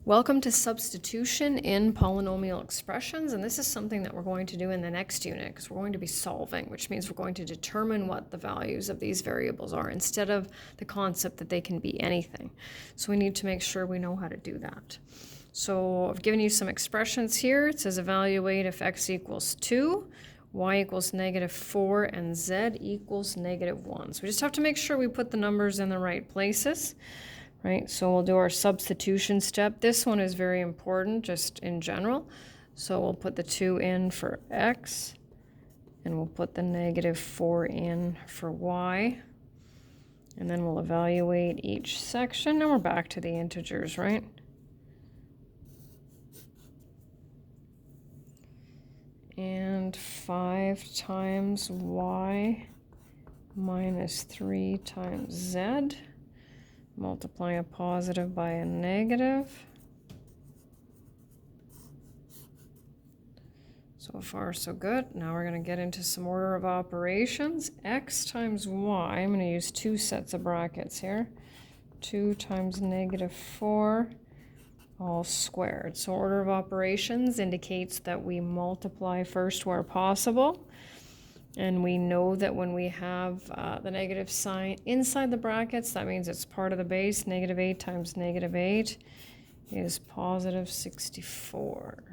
Welcome to substitution in polynomial expressions, and this is something that we're going to do in the next unit because we're going to be solving, which means we're going to determine what the values of these variables are instead of the concept that they can be anything. So we need to make sure we know how to do that. So I've given you some expressions here. It says evaluate if x equals 2, y equals -4, and z equals -1. So we just have to make sure we put the numbers in the right places. Right, so we'll do our substitution step. This one is very important just in general. So we'll put the 2 in for x, and we'll put the -4 in for y. And then we'll evaluate each section, and we're back to the integers, right? And 5 times y minus 3 times z. Multiplying a positive by a negative. So far, so good. Now we're going to get into some order of operations. X times y, I'm going to use 2 sets of brackets here. 2 times -4, all squared. So order of operations indicates that we multiply first where possible. And we know that when we have the negative sign inside the brackets, that means it's part of the base. -8 times -8 is +64.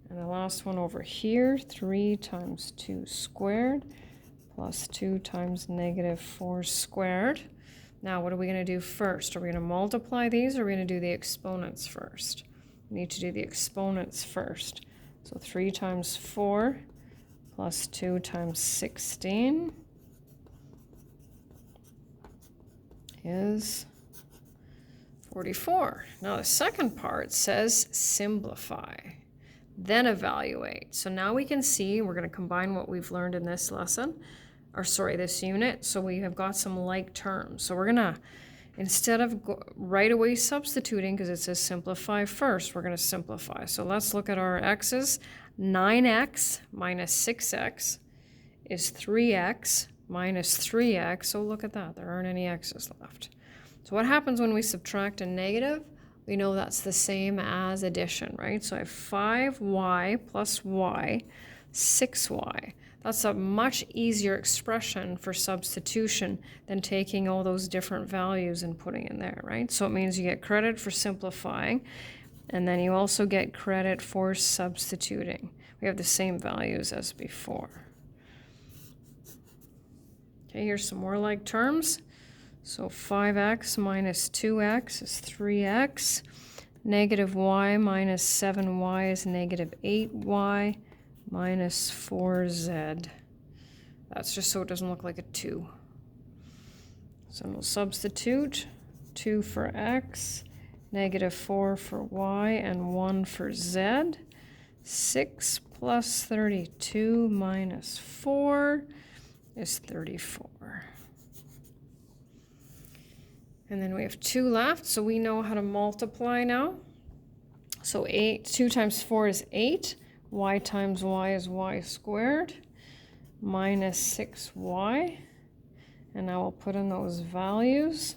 And the last one over here, 3 times 2 squared plus 2 times -4 squared. Now, what are we going to do first? Are we going to multiply these, or are we going to do the exponents first? We need to do the exponents first. So 3 times 4 plus 2 times 16 is 44. Now the second part says simplify, then evaluate. So now we can see we're going to combine what we've learned in this lesson, or sorry, this unit. So we have got some like terms. So we're going to, instead of right away substituting, because it says simplify first, we're going to simplify. So let's look at our x's. 9x minus 6x is 3x minus 3x. So look at that, there aren't any x's left. So what happens when we subtract a negative? We know that's the same as addition, right? So I have 5y plus y, 6y. That's a much easier expression for substitution than taking all those different values and putting in there, right? So it means you get credit for simplifying, and then you also get credit for substituting. We have the same values as before. Okay, here's some more like terms. So 5x minus 2x is 3x. -y minus 7y is -8y minus 4z. That's just so it doesn't look like a 2. So we'll substitute 2 for x, -4 for y, and 1 for z. 6 plus 32 minus 4 is 34. And then we have 2 left, so we know how to multiply now. So 2 times 4 is 8. Y times y is y squared minus 6y. And now we'll put in those values.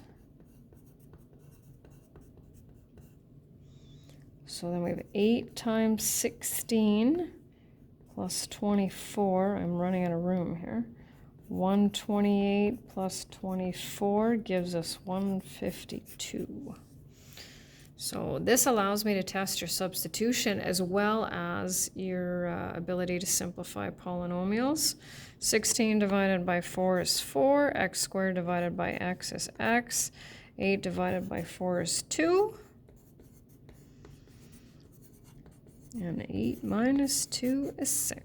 So then we have 8 times 16 plus 24. I'm running out of room here. 128 plus 24 gives us 152. So this allows me to test your substitution as well as your ability to simplify polynomials. 16 divided by 4 is 4. X squared divided by x is x. 8 divided by 4 is 2. And 8 minus 2 is 6.